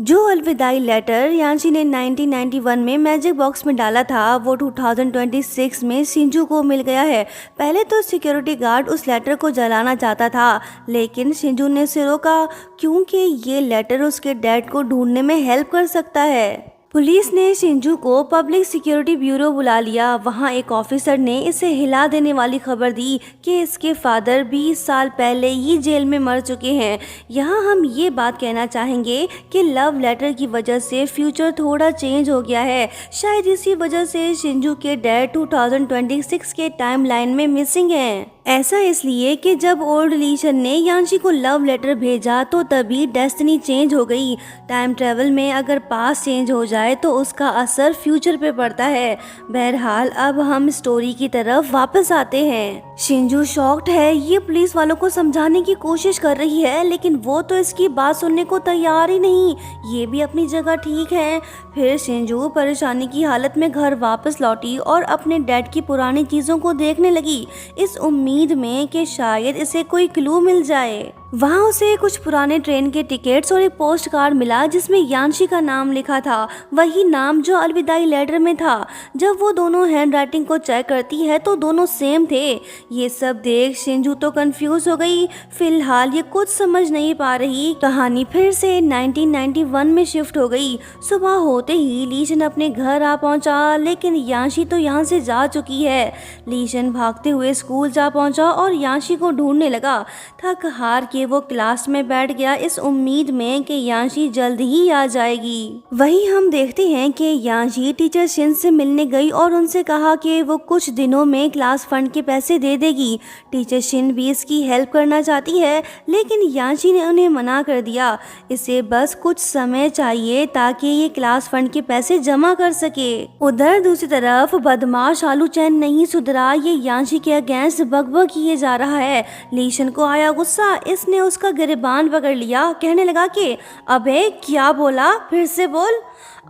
जो अलविदाई लेटर यांशी ने 1991 में मैजिक बॉक्स में डाला था वो 2026 में शिंजू को मिल गया है। पहले तो सिक्योरिटी गार्ड उस लेटर को जलाना चाहता था, लेकिन शिंजू ने उसे रोका क्योंकि ये लेटर उसके डैड को ढूंढने में हेल्प कर सकता है। पुलिस ने शिंजू को पब्लिक सिक्योरिटी ब्यूरो बुला लिया। वहां एक ऑफिसर ने इसे हिला देने वाली खबर दी कि इसके फादर 20 साल पहले ही जेल में मर चुके हैं। यहां हम ये बात कहना चाहेंगे कि लव लेटर की वजह से फ्यूचर थोड़ा चेंज हो गया है। शायद इसी वजह से शिंजू के डैड 2026 के टाइमलाइन में मिसिंग हैं। ऐसा इसलिए कि जब ओल्ड लीशन ने यांशी को लव लेटर भेजा तो तभी डेस्टिनी चेंज हो गई। टाइम ट्रेवल में अगर पास्ट चेंज हो जाए तो उसका असर फ्यूचर पे पड़ता है। बहरहाल अब हम स्टोरी की तरफ वापस आते हैं। शिंजू शॉक्ड है। ये पुलिस वालों को समझाने की कोशिश कर रही है, लेकिन वो तो इसकी बात सुनने को तैयार ही नहीं। ये भी अपनी जगह ठीक है। फिर शिंजू परेशानी की हालत में घर वापस लौटी और अपने डैड की पुरानी चीजों को देखने लगी, इस उम्मीद में कि शायद इसे कोई क्लू मिल जाए। वहाँ उसे कुछ पुराने ट्रेन के टिकट्स और एक पोस्ट कार्ड मिला जिसमें यांशी का नाम लिखा था, वही नाम जो अलविदाई लेटर में था। जब वो दोनों हैंड राइटिंग को चेक करती है तो दोनों सेम थे। ये सब देख शिंजू तो कंफ्यूज हो गई। फिलहाल ये कुछ समझ नहीं पा रही। कहानी फिर से 1991 में शिफ्ट हो गई। सुबह होते ही लीशन अपने घर आ पहुंचा, लेकिन यांशी तो यहाँ से जा चुकी है। लीशन भागते हुए स्कूल जा पहुंचा और यांशी को ढूंढने लगा। थक हार के वो क्लास में बैठ गया, इस उम्मीद में कि यांशी जल्द ही आ जाएगी। वहीं हम देखते हैं कि यांशी टीचर शिन से मिलने गई और उनसे कहा कि वो कुछ दिनों में क्लास फंड के पैसे दे देगी। टीचर शिन भी इसकी हेल्प करना चाहती है, लेकिन यांशी ने उन्हें मना कर दिया। इसे बस कुछ समय चाहिए ताकि ये क्लास फंड के पैसे जमा कर सके। उधर दूसरी तरफ बदमाश आलू चैन नहीं सुधरा। ये यांशी के अगेंस्ट बकबक किए जा रहा है। लीशन को आया गुस्सा। इसने उसका गिरबान पकड़ लिया। कहने लगा कि अबे क्या बोला, फिर से बोल।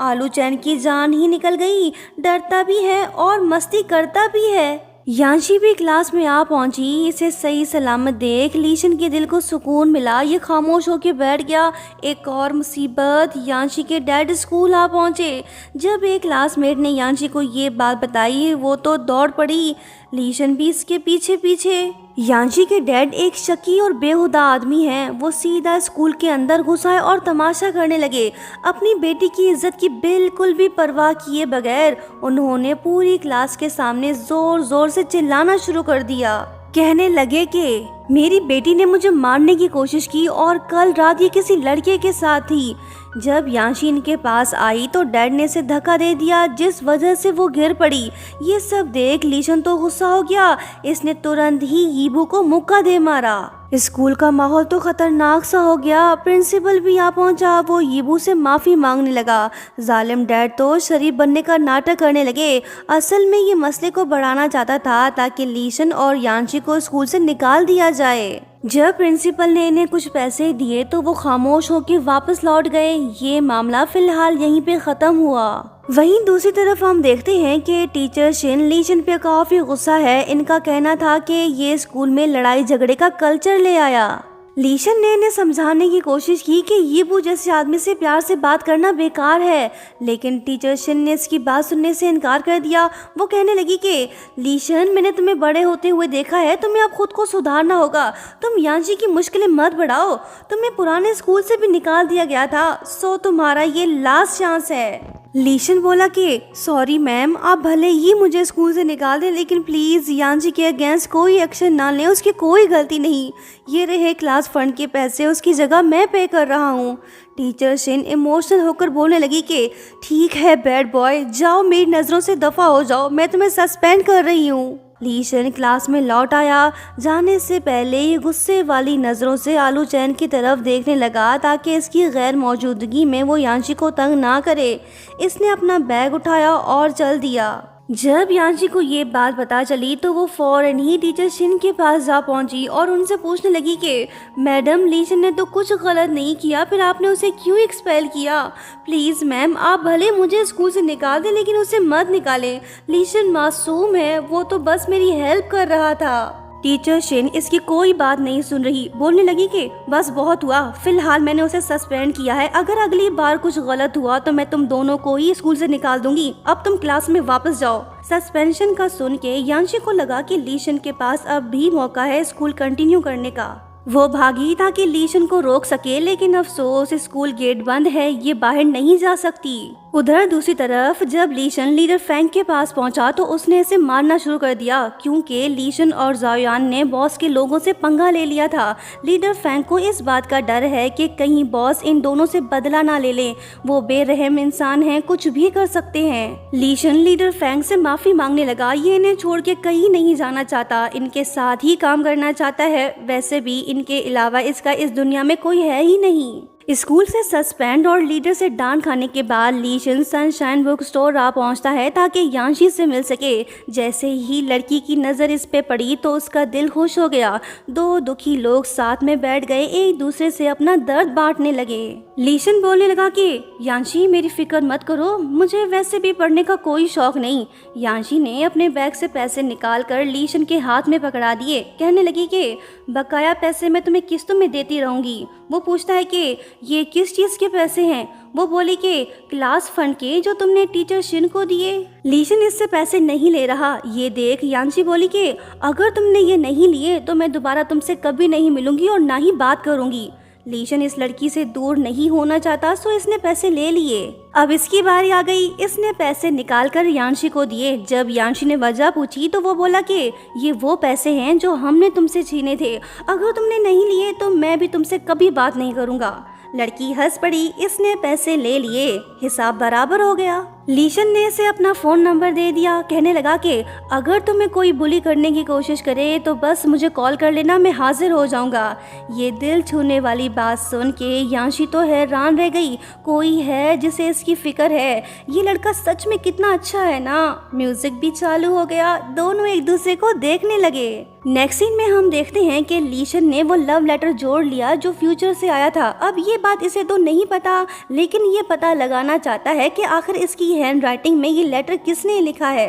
आलू चैन की जान ही निकल गई। डरता भी है और मस्ती करता भी है। यांशी भी क्लास में आ पहुंची। इसे सही सलामत देख लीशन के दिल को सुकून मिला। ये खामोश होकर बैठ गया। एक और मुसीबत, यांशी के डैड स्कूल आ पहुंचे। जब एक क्लासमेट ने यांशी को ये बात बताई वो तो दौड़ पड़ी। लीशन भी इसके पीछे पीछे। यांशी के डैड एक शकी और बेहुदा आदमी हैं। वो सीधा स्कूल के अंदर घुसा और तमाशा करने लगे। अपनी बेटी की इज्जत की बिल्कुल भी परवाह किए बगैर उन्होंने पूरी क्लास के सामने जोर जोर से चिल्लाना शुरू कर दिया। कहने लगे कि मेरी बेटी ने मुझे मारने की कोशिश की और कल रात ये किसी लड़के के साथ थी। जब यांशी इनके पास आई तो डैड ने इसे धक्का दे दिया, जिस वजह से वो गिर पड़ी। ये सब देख लीशन तो गुस्सा हो गया। इसने तुरंत ही यीबू को मुक्का दे मारा। स्कूल का माहौल तो खतरनाक सा हो गया। प्रिंसिपल भी आ पहुंचा। वो यीबू से माफी मांगने लगा। जालिम डैड तो शरीफ बनने का नाटक करने लगे। असल में ये मसले को बढ़ाना चाहता था ताकि लीशन और यांशी को स्कूल से निकाल दिया जाए। जब प्रिंसिपल ने इन्हें कुछ पैसे दिए तो वो खामोश होकर वापस लौट गए। ये मामला फिलहाल यहीं पे खत्म हुआ। वहीं दूसरी तरफ हम देखते हैं कि टीचर शिन लीशन पे काफी गुस्सा है। इनका कहना था कि ये स्कूल में लड़ाई झगड़े का कल्चर ले आया। लीशन ने इन्हें समझाने की कोशिश की कि यीबू जैसे आदमी से प्यार से बात करना बेकार है, लेकिन टीचर शिन ने इसकी बात सुनने से इनकार कर दिया। वो कहने लगी कि लीशन, मैंने तुम्हें बड़े होते हुए देखा है, तुम्हें अब खुद को सुधारना होगा। तुम यांशी की मुश्किलें मत बढ़ाओ। तुम्हें पुराने स्कूल से भी निकाल दिया गया था, सो तुम्हारा ये लास्ट चांस है। लीशन बोला कि सॉरी मैम, आप भले ही मुझे स्कूल से निकाल दें, लेकिन प्लीज़ यांशी के अगेंस्ट कोई एक्शन ना लें। उसकी कोई गलती नहीं। ये रहे क्लास फंड के पैसे, उसकी जगह मैं पे कर रहा हूँ। टीचर शिन इमोशनल होकर बोलने लगी कि ठीक है बैड बॉय, जाओ मेरी नज़रों से दफ़ा हो जाओ, मैं तुम्हें सस्पेंड कर रही हूँ। लीशन क्लास में लौट आया। जाने से पहले ये गुस्से वाली नज़रों से आलू चैन की तरफ देखने लगा ताकि इसकी गैर मौजूदगी में वो यांशी को तंग ना करे। इसने अपना बैग उठाया और चल दिया। जब यांशी को ये बात पता चली तो वो फौरन ही टीचर शिन के पास जा पहुंची और उनसे पूछने लगी कि मैडम, लीशन ने तो कुछ गलत नहीं किया, फिर आपने उसे क्यों एक्सपेल किया? प्लीज़ मैम, आप भले मुझे स्कूल से निकाल दें, लेकिन उसे मत निकालें। लीशन मासूम है, वो तो बस मेरी हेल्प कर रहा था। टीचर शिन इसकी कोई बात नहीं सुन रही, बोलने लगी कि बस बहुत हुआ, फिलहाल मैंने उसे सस्पेंड किया है, अगर अगली बार कुछ गलत हुआ तो मैं तुम दोनों को ही स्कूल से निकाल दूंगी, अब तुम क्लास में वापस जाओ। सस्पेंशन का सुन के यांशी को लगा कि लीशन के पास अब भी मौका है स्कूल कंटिन्यू करने का। वो भागी ताकि लीशन को रोक सके, लेकिन अफसोस स्कूल गेट बंद है, ये बाहर नहीं जा सकती। उधर दूसरी तरफ जब लीशन लीडर फैंग के पास पहुंचा तो उसने इसे मारना शुरू कर दिया, क्योंकि लीशन और जाओयान ने बॉस के लोगों से पंगा ले लिया था। लीडर फैंग को इस बात का डर है कि कहीं बॉस इन दोनों से बदला ना ले ले, वो बेरहम इंसान हैं, कुछ भी कर सकते हैं। लीशन लीडर फैंग से माफी मांगने लगा, ये इन्हें छोड़ के कहीं नहीं जाना चाहता, इनके साथ ही काम करना चाहता है, वैसे भी इनके अलावा इसका इस दुनिया में कोई है ही नहीं। स्कूल से सस्पेंड और लीडर से डांट खाने के बाद लीशन सनशाइन बुक स्टोर आ पहुंचता है ताकि यांशी से मिल सके। जैसे ही लड़की की नज़र इस पे पड़ी तो उसका दिल खुश हो गया। दो दुखी लोग साथ में बैठ गए, एक दूसरे से अपना दर्द बांटने लगे। लीशन बोलने लगा कि यांशी मेरी फिक्र मत करो, मुझे वैसे भी पढ़ने का कोई शौक नहीं। यांशी ने अपने बैग से पैसे निकाल कर लीशन के हाथ में पकड़ा दिए, कहने लगी कि बकाया पैसे मैं तुम्हें किस्तों में देती रहूंगी। वो पूछता है कि ये किस चीज़ के पैसे हैं? वो बोली कि क्लास फंड के, जो तुमने टीचर शिन को दिए। लीशन इससे पैसे नहीं ले रहा, ये देख यांशी बोली कि अगर तुमने ये नहीं लिए तो मैं दोबारा तुमसे कभी नहीं मिलूंगी और ना ही बात करूंगी। लीशन इस लड़की से दूर नहीं होना चाहता, सो इसने पैसे ले लिए। अब इसकी बारी आ गई, इसने पैसे निकाल कर यांशी को दिए। जब यांशी ने वजह पूछी तो वो बोला कि ये वो पैसे हैं जो हमने तुमसे छीने थे, अगर तुमने नहीं लिए तो मैं भी तुमसे कभी बात नहीं करूँगा। लड़की हंस पड़ी, इसने पैसे ले लिए, हिसाब बराबर हो गया। लीशन ने इसे अपना फ़ोन नंबर दे दिया, कहने लगा कि अगर तुम्हें कोई बुली करने की कोशिश करे तो बस मुझे कॉल कर लेना, मैं हाजिर हो जाऊंगा। ये दिल छूने वाली बात सुन के यांशी तो हैरान रह गई, कोई है जिसे इसकी फिक्र है, ये लड़का सच में कितना अच्छा है ना। म्यूजिक भी चालू हो गया, दोनों एक दूसरे को देखने लगे। नेक्स्ट सीन में हम देखते हैं कि लीशन ने वो लव लेटर जोड़ लिया जो फ्यूचर से आया था। अब ये बात इसे तो नहीं पता, लेकिन ये पता लगाना चाहता है कि आखिर इसकी हैंड राइटिंग में ये लेटर किसने लिखा है।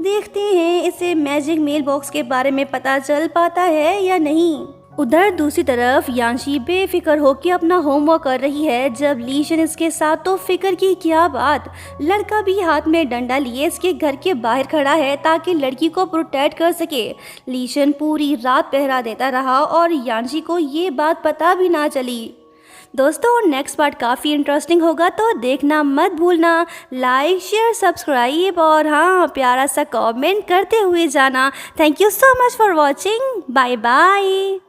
देखते हैं इसे मैजिक मेल बॉक्स के बारे में पता चल पाता है या नहीं। उधर दूसरी तरफ यांशी बेफिक्र होकर अपना होमवर्क कर रही है, जब लीशन इसके साथ तो फिक्र की क्या बात, लड़का भी हाथ में डंडा लिए इसके घर के बाहर खड़ा है ताकि लड़की को प्रोटेक्ट कर सके। लीशन पूरी रात पहरा देता रहा और यांशी को ये बात पता भी ना चली। दोस्तों नेक्स्ट पार्ट काफ़ी इंटरेस्टिंग होगा, तो देखना मत भूलना। लाइक शेयर सब्सक्राइब और हाँ प्यारा सा कमेंट करते हुए जाना। Thank you so much for watching, bye bye.